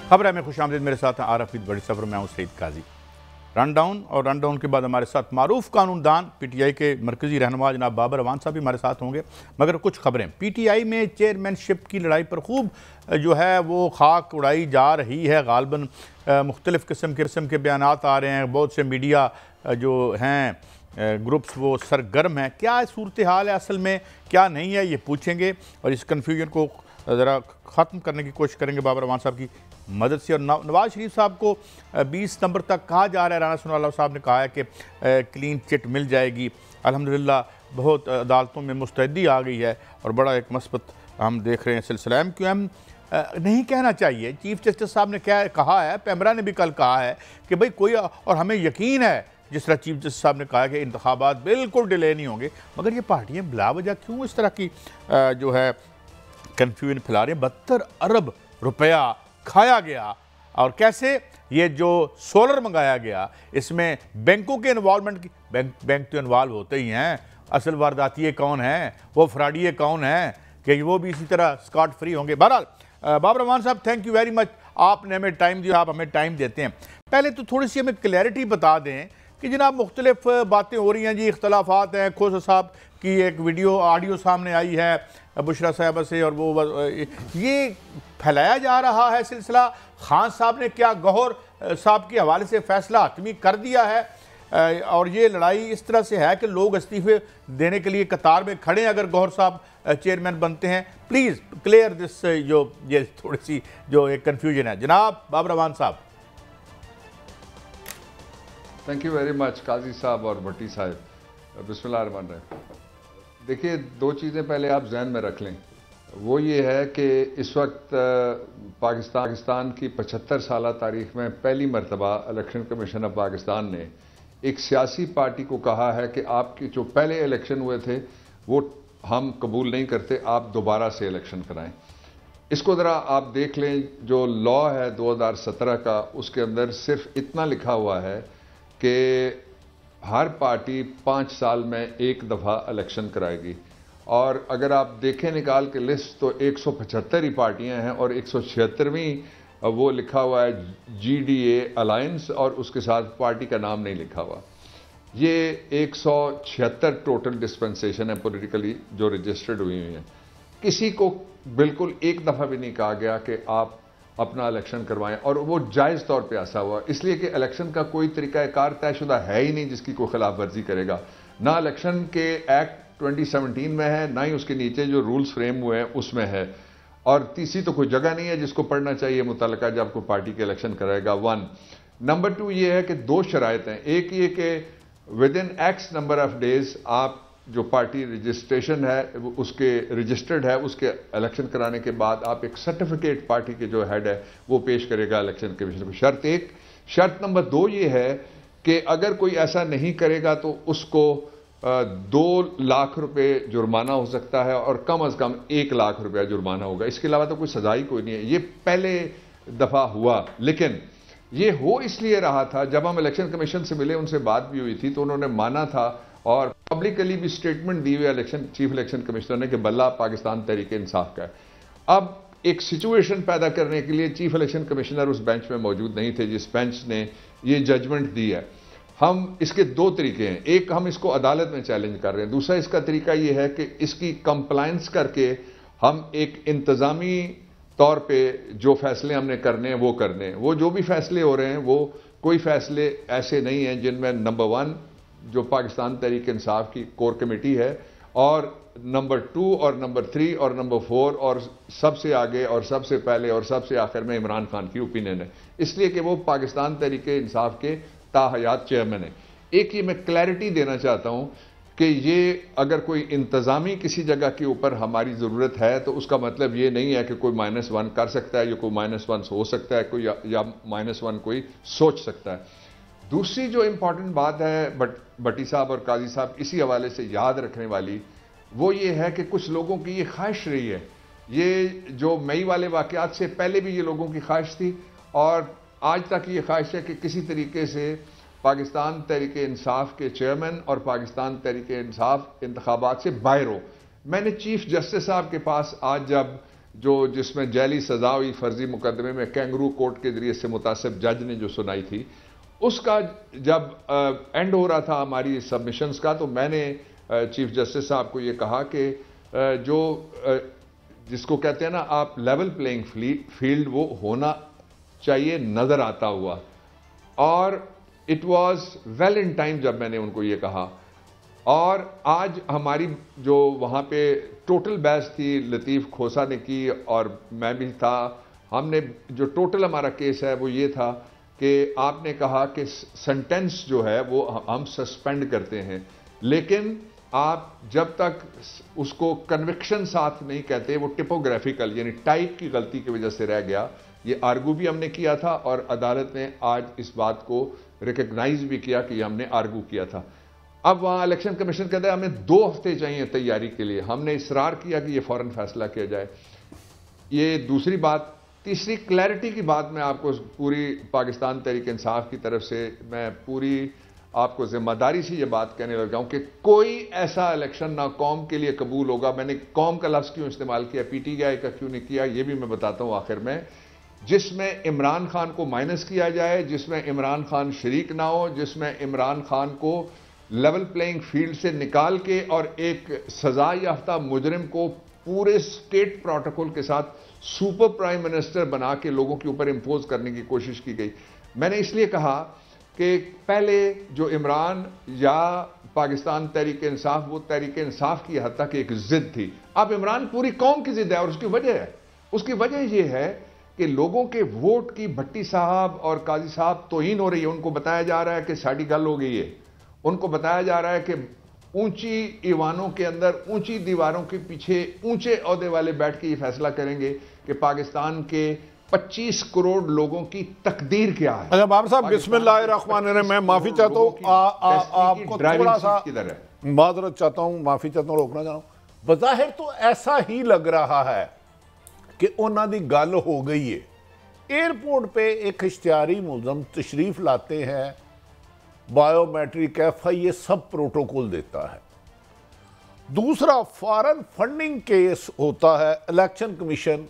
खबर है में खुशामदीद। मेरे साथ हैं आरफीद बड़ी सफर, मैं हूं सईद काजी। रन डाउन के बाद हमारे साथ मारूफ कानूनदान पीटीआई के मरकजी रहनुमा जनाब बाबर अवान साहब भी हमारे साथ होंगे। मगर कुछ खबरें पीटीआई में चेयरमैनशिप की लड़ाई पर खूब जो है वो खाक उड़ाई जा रही है। गालबन मुख्तलिफ़ किस्म के बयान आ रहे हैं। बहुत से मीडिया जो हैं ग्रुप्स वो सरगर्म हैं। क्या सूरत हाल है असल में, क्या नहीं है, ये पूछेंगे और इस कन्फ्यूजन को ज़रा ख़त्म करने की कोशिश करेंगे बाबर अवान साहब की मदद से। और नवाज शरीफ साहब को 20 नंबर तक कहा जा रहा है। राना सनाउल्लाह साहब ने कहा है कि क्लीन चिट मिल जाएगी। अल्हम्दुलिल्लाह बहुत अदालतों में मुस्तैदी आ गई है और बड़ा एक मस्बत हम देख रहे हैं सिलसिला। MQM नहीं कहना चाहिए। चीफ जस्टिस साहब ने क्या कहा है, पैमरा ने भी कल कहा है कि भाई कोई, और हमें यकीन है जिस तरह चीफ जस्टिस साहब ने कहा कि इंतखाबात बिल्कुल डिले नहीं होंगे। मगर ये पार्टियाँ बिला वजह क्यों इस तरह की जो है कन्फ्यूजन फैला रही है। 72 अरब रुपया खाया गया और कैसे ये जो सोलर मंगाया गया इसमें बैंकों के इन्वॉल्वमेंट की, बैंक तो इन्वॉल्व होते ही हैं। असल वारदातिये कौन हैं, वो फ्रॉडिये कौन हैं कि वो भी इसी तरह स्कॉट फ्री होंगे। बहरहाल बाबर अवान साहब, थैंक यू वेरी मच, आपने हमें टाइम दिया, आप हमें टाइम देते हैं। पहले तो थोड़ी सी हमें क्लैरिटी बता दें कि जनाब मुख्तलिफ बातें हो रही हैं जी, इख्तलाफात हैं। खोसा साहब की एक वीडियो ऑडियो सामने आई है बुशरा साहबा से, और वो ये फैलाया जा रहा है सिलसिला। खान साहब ने क्या गौहर साहब के हवाले से फैसला हतमी कर दिया है और ये लड़ाई इस तरह से है कि लोग इस्तीफे देने के लिए कतार में खड़े हैं अगर गौहर साहब चेयरमैन बनते हैं। प्लीज़ क्लियर दिस, जो ये थोड़ी सी जो एक कन्फ्यूजन है। जनाब बाबर अवान साहब। थैंक यू वेरी मच काजी साहब और भट्टी साहब। बिस्मिल्लाह। देखिए, दो चीज़ें पहले आप जहन में रख लें। वो ये है कि इस वक्त पाकिस्तान की 75 साल तारीख में पहली मरतबा इलेक्शन कमीशन ऑफ पाकिस्तान ने एक सियासी पार्टी को कहा है कि आपके जो पहले इलेक्शन हुए थे वो हम कबूल नहीं करते, आप दोबारा से इलेक्शन कराएं। इसको ज़रा आप देख लें, जो लॉ है 2017 का, उसके अंदर सिर्फ इतना लिखा हुआ है कि हर पार्टी 5 साल में एक दफ़ा इलेक्शन कराएगी। और अगर आप देखें निकाल के लिस्ट तो 175 ही पार्टियां हैं और 176वीं वो लिखा हुआ है GDA अलायंस, और उसके साथ पार्टी का नाम नहीं लिखा हुआ। ये 176 टोटल डिस्पेंसेशन है पॉलिटिकली जो रजिस्टर्ड हुई हुई हैं। किसी को बिल्कुल एक दफ़ा भी नहीं कहा गया कि आप अपना इलेक्शन करवाएं, और वो जायज़ तौर पे ऐसा हुआ इसलिए कि इलेक्शन का कोई तरीक़ाकार तयशुदा है ही नहीं जिसकी कोई खिलाफ वर्जी करेगा। ना इलेक्शन के एक्ट 2017 में है, ना ही उसके नीचे जो रूल्स फ्रेम हुए हैं उसमें है, और तीसरी तो कोई जगह नहीं है जिसको पढ़ना चाहिए मुतल्लिका जब कोई पार्टी के इलेक्शन कराएगा। 1 नंबर 2 ये है कि 2 शराइत हैं। एक ये कि with in x number of days आप जो पार्टी रजिस्ट्रेशन है उसके रजिस्टर्ड है, उसके इलेक्शन कराने के बाद आप एक सर्टिफिकेट पार्टी के जो हेड है वो पेश करेगा इलेक्शन कमीशन को। शर्त 1। शर्त नंबर 2 ये है कि अगर कोई ऐसा नहीं करेगा तो उसको 2 लाख रुपए जुर्माना हो सकता है और कम अज़ कम 1 लाख रुपया जुर्माना होगा। इसके अलावा तो कोई सजा ही कोई नहीं है। ये पहले दफ़ा हुआ, लेकिन ये हो इसलिए रहा था, जब हम इलेक्शन कमीशन से मिले, उनसे बात भी हुई थी, तो उन्होंने माना था और पब्लिकली भी स्टेटमेंट दी हुई चीफ इलेक्शन कमिश्नर ने कि बल्ला पाकिस्तान तहरीक इंसाफ का है। अब एक सिचुएशन पैदा करने के लिए चीफ इलेक्शन कमिश्नर उस बेंच में मौजूद नहीं थे जिस बेंच ने ये जजमेंट दी है। हम इसके 2 तरीके हैं। एक, हम इसको अदालत में चैलेंज कर रहे हैं। दूसरा इसका तरीका ये है कि इसकी कंप्लायंस करके हम एक इंतजामी तौर पे जो फैसले हमने करने हैं वो करने हैं। वो जो भी फैसले हो रहे हैं वो कोई फैसले ऐसे नहीं हैं जिनमें नंबर 1 जो पाकिस्तान तहरीक इंसाफ की कोर कमेटी है, और नंबर 2 और नंबर 3 और नंबर 4 और सबसे आगे और सबसे पहले और सबसे आखिर में इमरान खान की ओपिनियन है, इसलिए कि वो पाकिस्तान तहरीक इंसाफ के ताहयात चेयरमैन है। एक ये मैं क्लैरिटी देना चाहता हूं कि ये अगर कोई इंतजामी किसी जगह के ऊपर हमारी ज़रूरत है तो उसका मतलब ये नहीं है कि कोई -1 कर सकता है या कोई -1 हो सकता है, कोई या -1 कोई सोच सकता है। दूसरी जो इंपॉर्टेंट बात है भट्टी साहब और काजी साहब इसी हवाले से याद रखने वाली, वो ये है कि कुछ लोगों की ये ख्वाहिश रही है, ये जो मई वाले वाक़यात से पहले भी ये लोगों की ख्वाहिश थी और आज तक ये ख्वाहिश है कि किसी तरीके से पाकिस्तान तहरीक इंसाफ के चेयरमैन और पाकिस्तान तहरीक इंसाफ इंतखाबात से बाहर हो। मैंने चीफ जस्टिस साहब के पास आज जब जिसमें जेली सजा हुई फर्जी मुकदमे में कैंगरू कोर्ट के जरिए से मुतासिब जज ने जो सुनाई थी, उसका जब एंड हो रहा था हमारी सबमिशंस का, तो मैंने चीफ जस्टिस साहब को ये कहा कि जिसको कहते हैं ना आप लेवल प्लेइंग फील्ड, वो होना चाहिए नजर आता हुआ। और it was well in time जब मैंने उनको ये कहा। और आज हमारी जो वहां पे टोटल बहस थी लतीफ़ खोसा ने की और मैं भी था, हमने जो टोटल हमारा केस है वो ये था कि आपने कहा कि सेंटेंस जो है वो हम सस्पेंड करते हैं, लेकिन आप जब तक उसको कन्विक्शन साथ नहीं कहते, वो टिपोग्राफिकल यानी टाइप की गलती की वजह से रह गया। ये आर्गू भी हमने किया था और अदालत ने आज इस बात को रिकग्नाइज भी किया कि हमने आर्गू किया था। अब वहां इलेक्शन कमीशन कहता है हमें 2 हफ्ते चाहिए तैयारी के लिए, हमने इसरार किया कि यह फौरन फैसला किया जाए। ये दूसरी बात। तीसरी क्लैरिटी की बात मैं आपको पूरी पाकिस्तान तहरीक इंसाफ की तरफ से मैं पूरी आपको जिम्मेदारी से ये बात कहने लगा हूं कि कोई ऐसा इलेक्शन ना कौम के लिए कबूल होगा। मैंने कौम का लफ्ज क्यों इस्तेमाल किया, पीटीआई का क्यों नहीं किया, ये भी मैं बताता हूं आखिर में, जिसमें इमरान खान को माइनस किया जाए, जिसमें इमरान खान शरीक ना हो, जिसमें इमरान खान को लेवल प्लेइंग फील्ड से निकाल के और एक सजा याफ्ता मुजरिम को पूरे स्टेट प्रोटोकॉल के साथ सुपर प्राइम मिनिस्टर बना के लोगों के ऊपर इंपोज करने की कोशिश की गई। मैंने इसलिए कहा कि पहले जो इमरान या पाकिस्तान तहरीक इंसाफ, वो तहरीक इंसाफ की हद तक एक जिद थी, अब इमरान पूरी कौम की जिद है। और उसकी वजह यह है कि लोगों के वोट की भट्टी साहब और काजी साहब तौहीन हो रही है। उनको बताया जा रहा है कि साड़ी गल हो गई है, उनको बताया जा रहा है कि ऊंची ईवानों के अंदर, ऊंची दीवारों के पीछे ऊंचे ओहदे वाले बैठ के ये फैसला करेंगे कि पाकिस्तान के 25 करोड़ लोगों की तकदीर क्या है। अच्छा बाबर साहब, बिस्मिल्लाहिर्रहमानिर्रहीम, मैं माफी चाहता हूँ आपको, थोड़ा सा माजरत चाहता हूँ, माफी चाहता हूँ, रोकना चाहता हूँ। बज़ाहिर तो ऐसा ही लग रहा है कि उन्हों की गल हो गई है। एयरपोर्ट पे एक इश्तिहारी मुलजम तशरीफ लाते हैं, बायोमेट्रिक एफआई ये सब प्रोटोकॉल देता है। दूसरा फॉरेन फंडिंग केस होता है, इलेक्शन कमीशन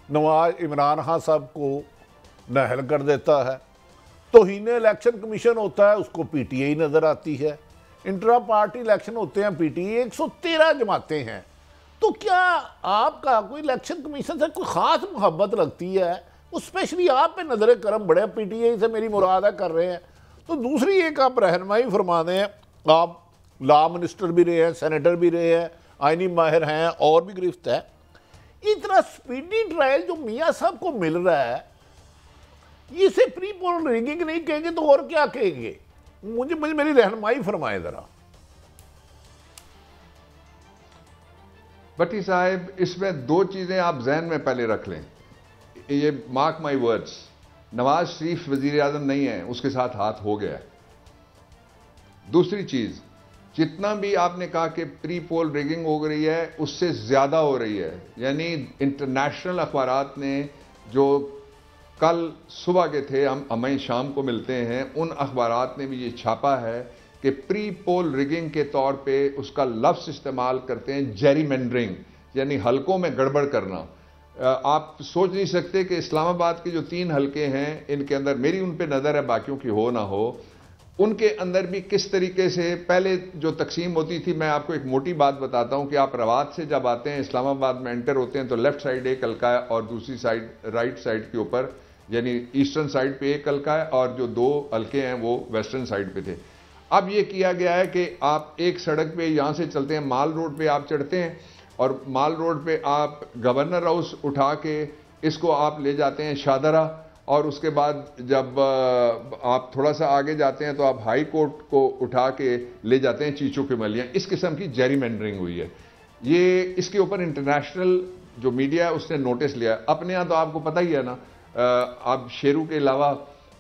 नवाज इमरान खान साहब को नाअहल कर देता है। तौहीन इलेक्शन कमीशन होता है, उसको पीटीआई नजर आती है। इंट्रा पार्टी इलेक्शन होते हैं, पीटीआई 113 जमातें हैं। तो क्या आपका कोई इलेक्शन कमीशन से कोई खास मोहब्बत लगती है? वो स्पेशली आप पे नजर करम बड़े पीटीआई से मेरी मुराद है कर रहे हैं। तो दूसरी एक आप रहनुमाई फरमा दें, आप लॉ मिनिस्टर भी रहे हैं, सेनेटर भी रहे हैं, आईनी माहिर हैं और भी गिरफ्त है। इतना स्पीडी ट्रायल जो मियाँ साहब को मिल रहा है, इसे प्री पोल रिगिंग नहीं कहेंगे तो और क्या कहेंगे? मुझे मेरी रहनुमाई फरमाए जरा। भट्टी साहब, इसमें 2 चीजें आप जहन में पहले रख लें, ये mark my words, Nawaz Sharif वजीर आजम नहीं है, उसके साथ हाथ हो गया है। दूसरी चीज, जितना भी आपने कहा कि प्री पोल रिगिंग हो रही है, उससे ज्यादा हो रही है। यानी इंटरनेशनल अखबारात ने जो कल सुबह के थे, हम हमें शाम को मिलते हैं, उन अखबारात ने भी ये छापा है कि प्री पोल रिगिंग के तौर पे उसका लफ्ज इस्तेमाल करते हैं जेरीमेंडरिंग, यानी हलकों में गड़बड़ करना। आप सोच नहीं सकते कि इस्लामाबाद के जो 3 हलके हैं, इनके अंदर मेरी उन पे नजर है, बाकियों की हो ना हो, उनके अंदर भी किस तरीके से पहले जो तकसीम होती थी। मैं आपको एक मोटी बात बताता हूं कि आप रवात से जब आते हैं, इस्लामाबाद में एंटर होते हैं, तो लेफ्ट साइड एक हल्का है और दूसरी साइड राइट साइड के ऊपर यानी ईस्टर्न साइड पे एक हल्का है और जो 2 हल्के हैं वो वेस्टर्न साइड पे थे। अब ये किया गया है कि आप एक सड़क पे यहां से चलते हैं, माल रोड पे आप चढ़ते हैं और माल रोड पे आप गवर्नर हाउस उठा के इसको आप ले जाते हैं शाहदरा, और उसके बाद जब आप थोड़ा सा आगे जाते हैं तो आप हाई कोर्ट को उठा के ले जाते हैं चीचू की मलियां। इस किस्म की जेरीमेंडरिंग हुई है। ये इसके ऊपर इंटरनेशनल जो मीडिया है उसने नोटिस लिया है। अपने यहाँ तो आपको पता ही है ना, अब शेरू के अलावा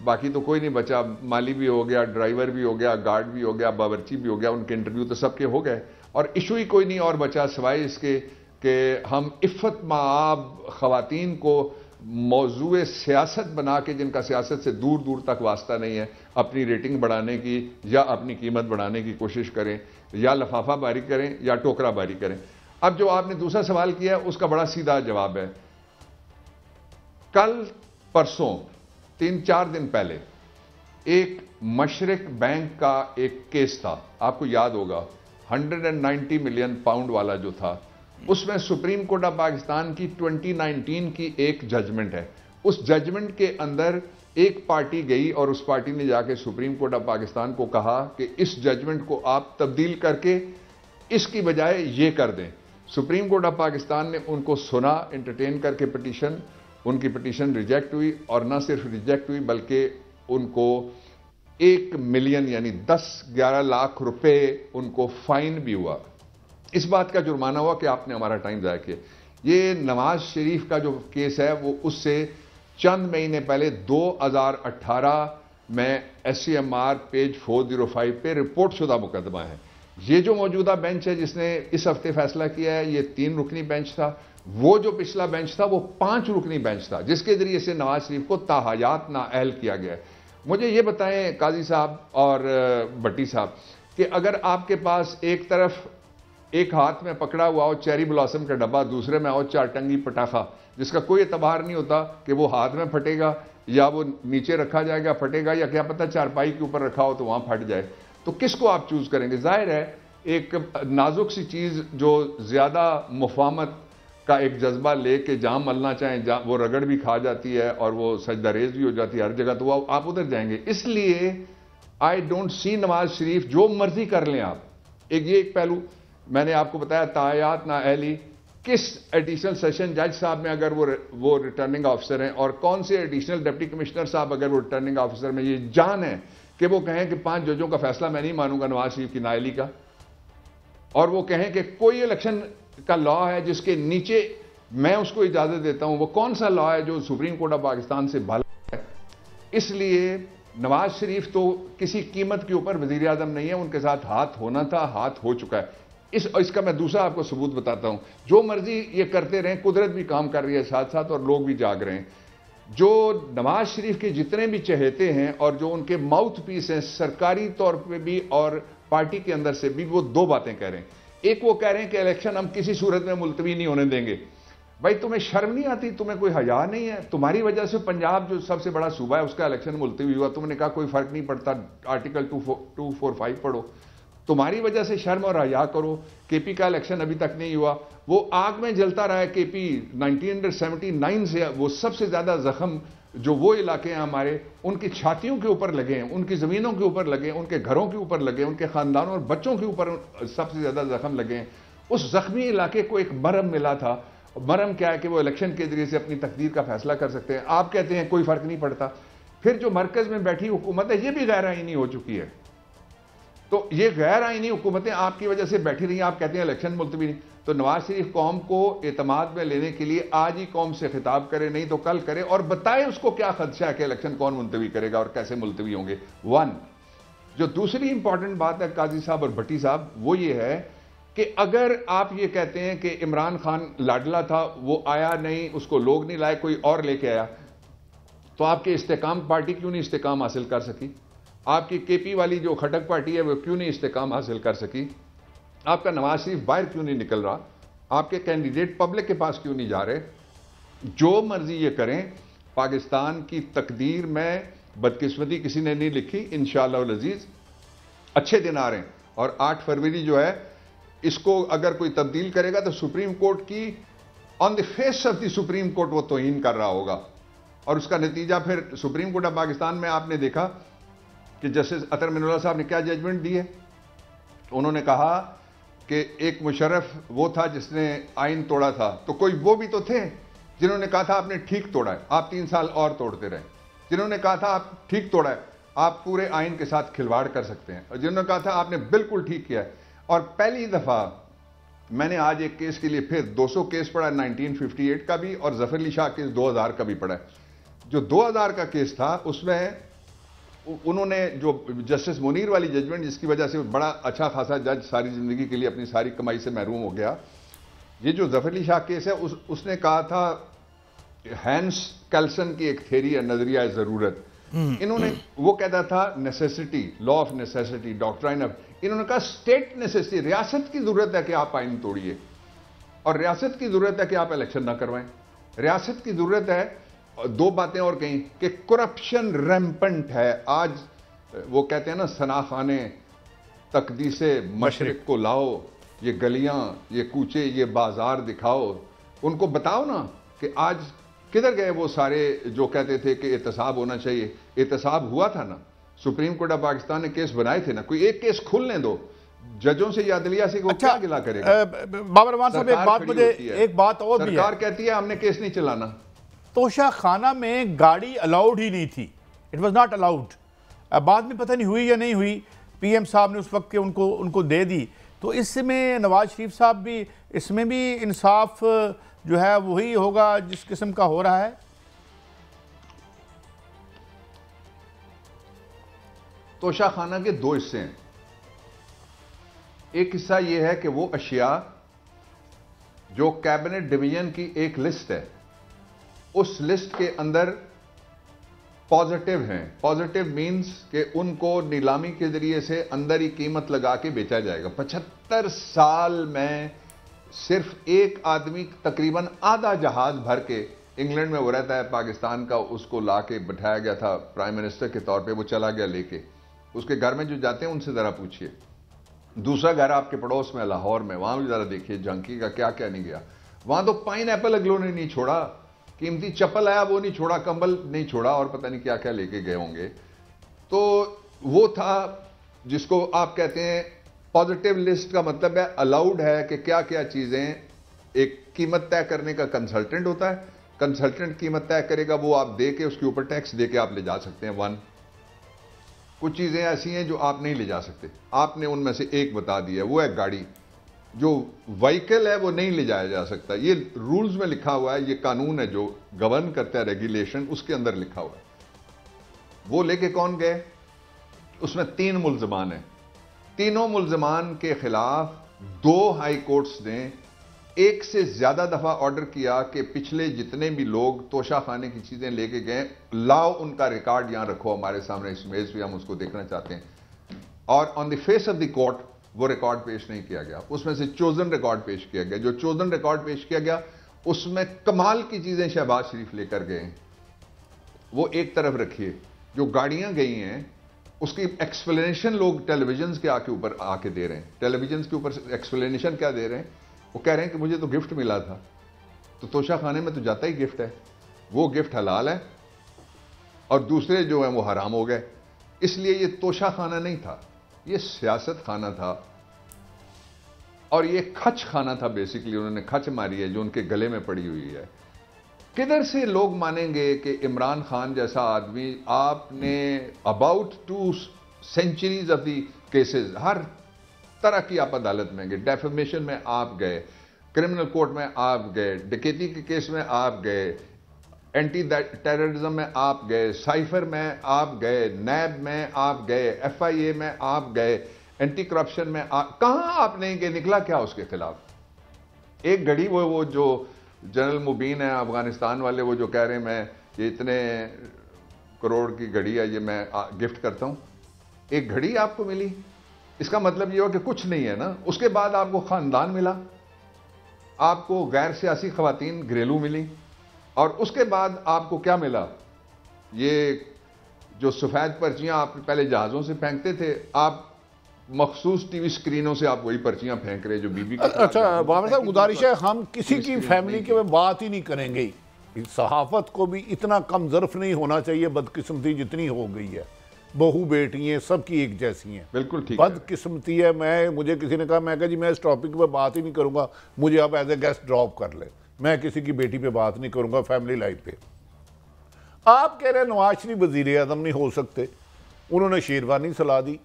बाकी तो कोई नहीं बचा। माली भी हो गया, ड्राइवर भी हो गया, गार्ड भी हो गया, बावर्ची भी हो गया, उनके इंटरव्यू तो सबके हो गए और इशू ही कोई नहीं और बचा सिवाय इसके कि हम इफ़्फ़त माब ख़वातीन को मौजूए सियासत बना के, जिनका सियासत से दूर दूर तक वास्ता नहीं है, अपनी रेटिंग बढ़ाने की या अपनी कीमत बढ़ाने की कोशिश करें, या लफाफा बारी करें या टोकरा बारी करें। अब जो आपने दूसरा सवाल किया उसका बड़ा सीधा जवाब है कल परसों 3-4 दिन पहले एक मशरिक बैंक का एक केस था, आपको याद होगा, 190 मिलियन पाउंड वाला जो था, उसमें सुप्रीम कोर्ट ऑफ पाकिस्तान की 2019 की एक जजमेंट है। उस जजमेंट के अंदर एक पार्टी गई और उस पार्टी ने जाके सुप्रीम कोर्ट ऑफ पाकिस्तान को कहा कि इस जजमेंट को आप तब्दील करके इसकी बजाय ये कर दें। सुप्रीम कोर्ट ऑफ पाकिस्तान ने उनको सुना, एंटरटेन करके पिटीशन, उनकी पिटीशन रिजेक्ट हुई, और ना सिर्फ रिजेक्ट हुई बल्कि उनको 1 मिलियन यानी 10-11 लाख रुपए उनको फाइन भी हुआ। इस बात का जुर्माना हुआ कि आपने हमारा टाइम ज़ाया किया। ये नवाज शरीफ का जो केस है वो उससे चंद महीने पहले 2018 में SCMR पेज 405 पे रिपोर्ट शुदा मुकदमा है। ये जो मौजूदा बेंच है जिसने इस हफ्ते फैसला किया है, ये 3 रुकनी बेंच था। वो जो पिछला बेंच था वो 5 रुकनी बेंच था, जिसके जरिए से नवाज शरीफ को ताहयात नाअहल किया गया है। मुझे ये बताएं काजी साहब और भट्टी साहब कि अगर आपके पास एक तरफ एक हाथ में पकड़ा हुआ हो चेरी ब्लॉसम का डब्बा, दूसरे में हो 4 टंगी पटाखा, जिसका कोई एतबार नहीं होता कि वो हाथ में फटेगा या वो नीचे रखा जाएगा फटेगा, या क्या पता चारपाई के ऊपर रखा हो तो वहां फट जाए, तो किसको आप चूज करेंगे? जाहिर है एक नाजुक सी चीज जो ज्यादा मुफाहमत का एक जज्बा लेके जहां मलना चाहें जहां वो रगड़ भी खा जाती है और वो सजदारेज भी हो जाती है हर जगह, तो वो आप उधर जाएंगे। इसलिए I don't see Nawaz Sharif, जो मर्जी कर लें आप। एक पहलू मैंने आपको बताया, तायात नाअहली, किस एडिशनल सेशन जज साहब में अगर वो रिटर्निंग ऑफिसर हैं और कौन से एडिशनल डिप्टी कमिश्नर साहब अगर वो रिटर्निंग ऑफिसर में ये जान है कि वो कहें कि 5 जजों का फैसला मैं नहीं मानूंगा नवाज शरीफ की नाअहली का, और वो कहें कि कोई इलेक्शन का लॉ है जिसके नीचे मैं उसको इजाजत देता हूं, वो कौन सा लॉ है जो सुप्रीम कोर्ट ऑफ पाकिस्तान से भला है? इसलिए नवाज शरीफ तो किसी कीमत के ऊपर वजीर आजम नहीं है, उनके साथ हाथ होना था, हाथ हो चुका है। इसका मैं दूसरा आपको सबूत बताता हूं। जो मर्जी ये करते रहें, कुदरत भी काम कर रही है साथ साथ और लोग भी जाग रहे हैं। जो नवाज शरीफ के जितने भी चहेते हैं और जो उनके माउथ पीस हैं सरकारी तौर पे भी और पार्टी के अंदर से भी, वो 2 बातें कह रहे हैं। एक वो कह रहे हैं कि इलेक्शन हम किसी सूरत में मुलतवी नहीं होने देंगे। भाई तुम्हें शर्म नहीं आती? तुम्हें कोई हया नहीं है? तुम्हारी वजह से पंजाब जो सबसे बड़ा सूबा है उसका इलेक्शन मुलतवी हुआ, तुमने कहा कोई फर्क नहीं पड़ता, आर्टिकल 245 पढ़ो। तुम्हारी वजह से शर्म और हया करो। केपी का इलेक्शन अभी तक नहीं हुआ, वो आग में जलता रहा है। केपी 1979 से वो सबसे ज्यादा जख्म जो वो इलाके हैं हमारे, उनकी छातियों के ऊपर लगे हैं, उनकी जमीनों के ऊपर लगे हैं, उनके घरों के ऊपर लगे हैं, उनके खानदानों और बच्चों के ऊपर सबसे ज्यादा जख्म लगे हैं। उस जख्मी इलाके को एक मरहम मिला था। मरहम क्या है कि वो इलेक्शन के जरिए से अपनी तकदीर का फैसला कर सकते हैं। आप कहते हैं कोई फर्क नहीं पड़ता। फिर जो मरकज में बैठी हुकूमत है ये भी गैर आईनी हो चुकी है। तो ये गैर आईनी हुकूमतें आपकी वजह से बैठी रही, आप कहते हैं इलेक्शन मुलतवी नहीं। तो नवाज शरीफ कौम को एतमाद में लेने के लिए आज ही कौम से खिताब करे, नहीं तो कल करे, और बताए उसको क्या खदशा है कि इलेक्शन कौन मुलतवी करेगा और कैसे मुलतवी होंगे। 1 जो दूसरी इंपॉर्टेंट बात है काजी साहब और भट्टी साहब, वो ये है कि अगर आप ये कहते हैं कि इमरान खान लाडला था, वो आया नहीं, उसको लोग नहीं लाए, कोई और लेके आया, तो आपकी इस्तेकाम पार्टी क्यों नहीं इस्तेकाम हासिल कर सकी? आपकी केपी वाली जो खटक पार्टी है वो क्यों नहीं इस्तेकाम हासिल कर सकी? आपका नवाज शरीफ बाहर क्यों नहीं निकल रहा? आपके कैंडिडेट पब्लिक के पास क्यों नहीं जा रहे? जो मर्जी ये करें, पाकिस्तान की तकदीर में बदकिस्मती किसी ने नहीं लिखी। इंशाअल्लाह अज़ीज अच्छे दिन आ रहे हैं, और 8 फरवरी जो है इसको अगर कोई तब्दील करेगा तो सुप्रीम कोर्ट की on the face of the supreme court वो तौहीन कर रहा होगा, और उसका नतीजा फिर सुप्रीम कोर्ट ऑफ पाकिस्तान में आपने देखा कि जस्टिस अतर मिनुल्लाह साहब ने क्या जजमेंट दी है। उन्होंने कहा कि एक मुशर्रफ वो था जिसने आइन तोड़ा था, तो कोई वो भी तो थे जिन्होंने कहा था आपने ठीक तोड़ा है, आप 3 साल और तोड़ते रहे। जिन्होंने कहा था आप ठीक तोड़ा है, आप पूरे आइन के साथ खिलवाड़ कर सकते हैं, और जिन्होंने कहा था आपने बिल्कुल ठीक किया है। और पहली दफा मैंने आज एक केस के लिए फिर 200 केस पढ़ा, 1958 का भी, और जफर अली शाह केस 2000 का भी पढ़ा। जो 2000 का केस था उसमें उन्होंने जो जस्टिस मुनीर वाली जजमेंट, जिसकी वजह से बड़ा अच्छा खासा जज सारी जिंदगी के लिए अपनी सारी कमाई से महरूम हो गया, ये जो जफर अली शाह केस है उसने कहा था हैंस कैल्सन की एक थ्योरी है, नजरिया जरूरत। इन्होंने वो कहता था necessity, law of necessity, doctrine of, इन्होंने कहा स्टेट नेसेसिटी, रियासत की जरूरत है कि आप आइन तोड़िए, और रियासत की जरूरत है कि आप इलेक्शन ना करवाएं, रियासत की जरूरत है। दो बातें और कहीं कि करप्शन रैम्पेंट है। आज वो कहते हैं ना, सना खाने तकदीसे मशरिक को लाओ, ये गलियां, ये कूचे, ये बाजार दिखाओ, उनको बताओ ना कि आज किधर गए वो सारे जो कहते थे कि एहतसाब होना चाहिए। एहतसाब हुआ था ना, सुप्रीम कोर्ट ऑफ पाकिस्तान ने केस बनाए थे ना, कोई एक केस खुलने दो जजों से या अदलिया से, को क्या गिला करेगा। बाबर रहमान साहब, एक बात मुझे, एक बात और भी है, सरकार कहती है हमने केस नहीं चलाना। तोशा खाना में गाड़ी अलाउड ही नहीं थी, इट वाज नॉट अलाउड। बाद में पता नहीं हुई या नहीं हुई, पीएम साहब ने उस वक्त के उनको दे दी। तो इसमें नवाज शरीफ साहब भी, इसमें भी इंसाफ जो है वही होगा जिस किस्म का हो रहा है। तोशा खाना के दो हिस्से हैं। एक हिस्सा यह है कि वो अशिया जो कैबिनेट डिवीजन की एक लिस्ट है, उस लिस्ट के अंदर पॉजिटिव हैं। पॉजिटिव मींस कि उनको नीलामी के जरिए से अंदर ही कीमत लगा के बेचा जाएगा। 75 साल में सिर्फ एक आदमी तकरीबन आधा जहाज भर के, इंग्लैंड में वो रहता है पाकिस्तान का, उसको ला के बैठाया गया था प्राइम मिनिस्टर के तौर पे, वो चला गया लेके। उसके घर में जो जाते हैं उनसे जरा पूछिए। दूसरा घर आपके पड़ोस में लाहौर में, वहां भी जरा देखिए झांकी का क्या क्या नहीं गया। वहां तो पाइन एप्पल अगलों ने नहीं छोड़ा, कीमती चप्पल आया वो नहीं छोड़ा, कंबल नहीं छोड़ा, और पता नहीं क्या क्या लेके गए होंगे। तो वो था जिसको आप कहते हैं पॉजिटिव लिस्ट। का मतलब है अलाउड है कि क्या क्या चीजें, एक कीमत तय करने का कंसल्टेंट होता है, कंसल्टेंट कीमत तय करेगा, वो आप दे के उसके ऊपर टैक्स दे के आप ले जा सकते हैं। वन, कुछ चीजें ऐसी हैं जो आप नहीं ले जा सकते, आपने उनमें से एक बता दिया, वो है गाड़ी। जो व्हीकल है वो नहीं ले जाया जा सकता, ये रूल्स में लिखा हुआ है, ये कानून है जो गवर्न करता है, रेगुलेशन उसके अंदर लिखा हुआ है। वो लेके कौन गए, उसमें 3 मुल्जमान हैं। तीनों मुल्जमान के खिलाफ 2 हाई कोर्ट्स ने एक से ज्यादा दफा ऑर्डर किया कि पिछले जितने भी लोग तोशा खाने की चीजें लेके गए, लाओ उनका रिकॉर्ड यहां रखो हमारे सामने, इस मेज पे हम उसको देखना चाहते हैं। और on the face of the court वो रिकॉर्ड पेश नहीं किया गया, उसमें से चोजन रिकॉर्ड पेश किया गया। जो चोजन रिकॉर्ड पेश किया गया उसमें कमाल की चीजें शहबाज शरीफ लेकर गए, वो एक तरफ रखिए। जो गाड़ियां गई हैं उसकी एक्सप्लेनेशन लोग टेलीविजन के ऊपर आके दे रहे हैं। टेलीविजन के ऊपर एक्सप्लेनेशन क्या दे रहे हैं, वो कह रहे हैं कि मुझे तो गिफ्ट मिला था, तो तोशा खाने में तो जाता ही गिफ्ट है, वो गिफ्ट हलाल है और दूसरे जो हैं वो हराम हो गए। इसलिए ये तोशा खाना नहीं था, ये सियासत खाना था और ये खच खाना था। बेसिकली उन्होंने खच मारी है जो उनके गले में पड़ी हुई है। किधर से लोग मानेंगे कि इमरान खान जैसा आदमी, आपने about 2 centuries of the cases, हर तरह की आप अदालत में गए, डेफेमेशन में आप गए, क्रिमिनल कोर्ट में आप गए, डकैती के केस में आप गए, एंटी टेररिज्म में आप गए, साइफर में आप गए, नैब में आप गए, FIA में आप गए, एंटी करप्शन में आप, कहां आप नहीं गए, निकला क्या उसके खिलाफ। एक घड़ी वो जो जनरल मुबीन है अफगानिस्तान वाले, वो जो कह रहे हैं मैं ये इतने करोड़ की घड़ी है, ये मैं गिफ्ट करता हूं, एक घड़ी आपको मिली, इसका मतलब ये हो कि कुछ नहीं है ना। उसके बाद आपको खानदान मिला, आपको गैर सियासी खवातीन घरेलू मिली, और उसके बाद आपको क्या मिला, ये जो सफेद पर्चियां आप पहले जहाजों से फेंकते थे, आप मखसूस टीवी स्क्रीनों से आप वही पर्चियां फेंक रहे जो बीबी। अच्छा बाबर साहब, गुजारिश है हम किसी की फैमिली के में बात ही नहीं करेंगे। सहाफत को भी इतना कम ज़र्फ नहीं होना चाहिए, बदकिस्मती जितनी हो गई है, बहू बेटियां सबकी एक जैसी हैं। बिल्कुल ठीक, बदकिस्मती है। मुझे किसी ने कहा, मैं कहा जी मैं इस टॉपिक पे बात ही नहीं करूंगा, मुझे आप एज ए गेस्ट ड्रॉप कर ले, मैं किसी की बेटी पे बात नहीं करूंगा, फैमिली लाइफ पे। आप कह रहे हैं नवाज शरीफ वजीर आजम नहीं हो सकते, उन्होंने शेरवानी सलाह दी।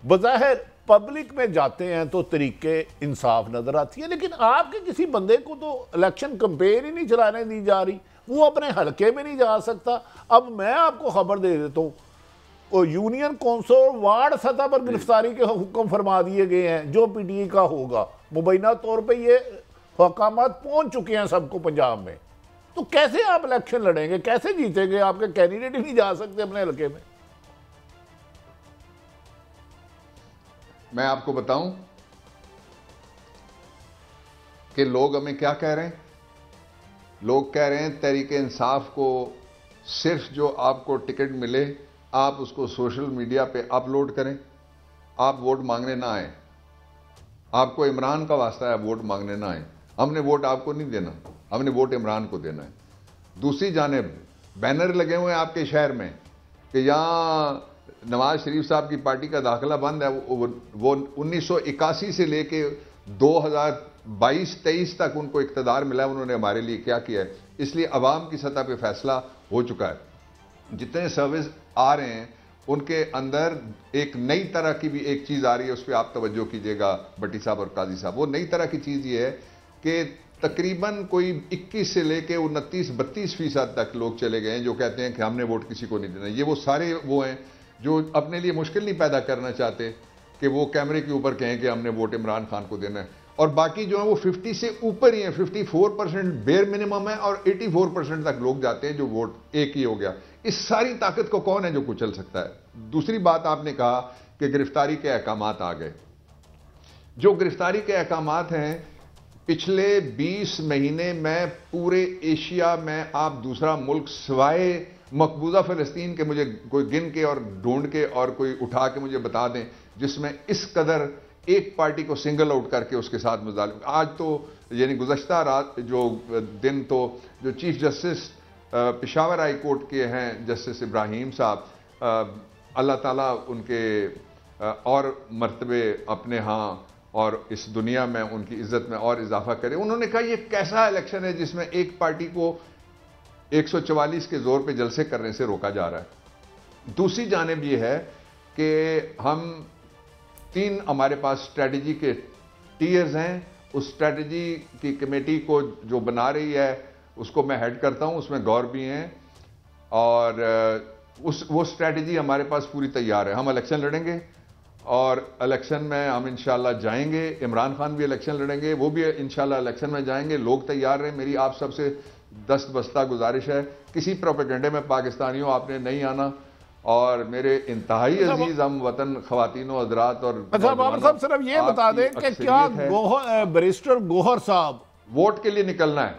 बज़ाहिर पब्लिक में जाते हैं तो तरीके इंसाफ नजर आती है, लेकिन आपके किसी बंदे को तो इलेक्शन कंपेन ही नहीं चलाने दी जा रही, वो अपने हलके में नहीं जा सकता। अब मैं आपको खबर दे देता हूँ, और यूनियन कौंसिल वार्ड सतह पर गिरफ्तारी के हुक्म फरमा दिए गए हैं जो PTI का होगा। मुबैना तौर पे ये हकामात पहुंच चुके हैं सबको पंजाब में। तो कैसे आप इलेक्शन लड़ेंगे, कैसे जीतेंगे? आपके कैंडिडेट ही नहीं जा सकते अपने हलके में। मैं आपको बताऊं कि लोग हमें क्या कह रहे हैं। लोग कह रहे हैं तहरीक इंसाफ को सिर्फ जो आपको टिकट मिले आप उसको सोशल मीडिया पे अपलोड करें, आप वोट मांगने ना आए। आपको इमरान का वास्ता है, वोट मांगने ना आए। हमने वोट आपको नहीं देना, हमने वोट इमरान को देना है। दूसरी जानिब बैनर लगे हुए हैं आपके शहर में कि यहाँ नवाज शरीफ साहब की पार्टी का दाखिला बंद है। वो 1981 से लेके 2022-23 तक उनको इक़्तिदार मिला है, उन्होंने हमारे लिए क्या किया है। इसलिए अवाम की सतह पे फैसला हो चुका है। जितने सर्विस आ रहे हैं उनके अंदर एक नई तरह की भी एक चीज़ आ रही है, उस पर आप तवज्जो कीजिएगा भट्टी साहब और काजी साहब। वो नई तरह की चीज़ ये है कि तकरीबन कोई 21 से लेके 29-32% तक लोग चले गए हैं जो कहते हैं कि हमने वोट किसी को नहीं देना। ये वो सारे वो हैं जो अपने लिए मुश्किल नहीं पैदा करना चाहते कि वो कैमरे के ऊपर कहें कि हमने वोट इमरान खान को देना है। और बाकी जो है वो 50 से ऊपर ही है, 54% बेयर मिनिमम है और 84% तक लोग जाते हैं जो वोट एक ही हो गया। इस सारी ताकत को कौन है जो कुचल सकता है। दूसरी बात आपने कहा कि गिरफ्तारी के अहकामात आ गए। जो गिरफ्तारी के अहकामात हैं पिछले 20 महीने में पूरे एशिया में आप दूसरा मुल्क सिवाय मकबूजा फ़लस्तीन के मुझे कोई गिन के और ढूंढ के और कोई उठा के मुझे बता दें जिसमें इस कदर एक पार्टी को सिंगल आउट करके उसके साथ मुजालिम। आज तो यानी गुज़श्ता रात जो दिन तो जो chief justice Peshawar high court के हैं जस्टिस इब्राहिम साहब, अल्लाह ताला उनके और मर्तबे अपने यहाँ और इस दुनिया में उनकी इज्जत में और इजाफा करे। उन्होंने कहा ये कैसा इलेक्शन है जिसमें एक पार्टी को 144 के जोर पे जलसे करने से रोका जा रहा है। दूसरी जानिब ये है कि हम 3 हमारे पास स्ट्रेटजी के टीयर्स हैं। उस स्ट्रेटजी की कमेटी को जो बना रही है उसको मैं हेड करता हूं, उसमें गौर भी हैं और वो स्ट्रेटजी हमारे पास पूरी तैयार है। हम इलेक्शन लड़ेंगे और इलेक्शन में हम इंशाल्लाह जाएंगे। इमरान खान भी इलेक्शन लड़ेंगे, वो भी इंशाल्लाह इलेक्शन में जाएंगे। लोग तैयार रहे। मेरी आप सबसे दस्त बस्ता गुजारिश है किसी प्रोपेगेंडे में पाकिस्तानियों आपने नहीं आना। और मेरे इंतहाई अजीज हम वतन ख्वातीन हजरात और बाबर साहब सिर्फ ये बता दें कि क्या बैरिस्टर गौहर साहब वोट के लिए निकलना है।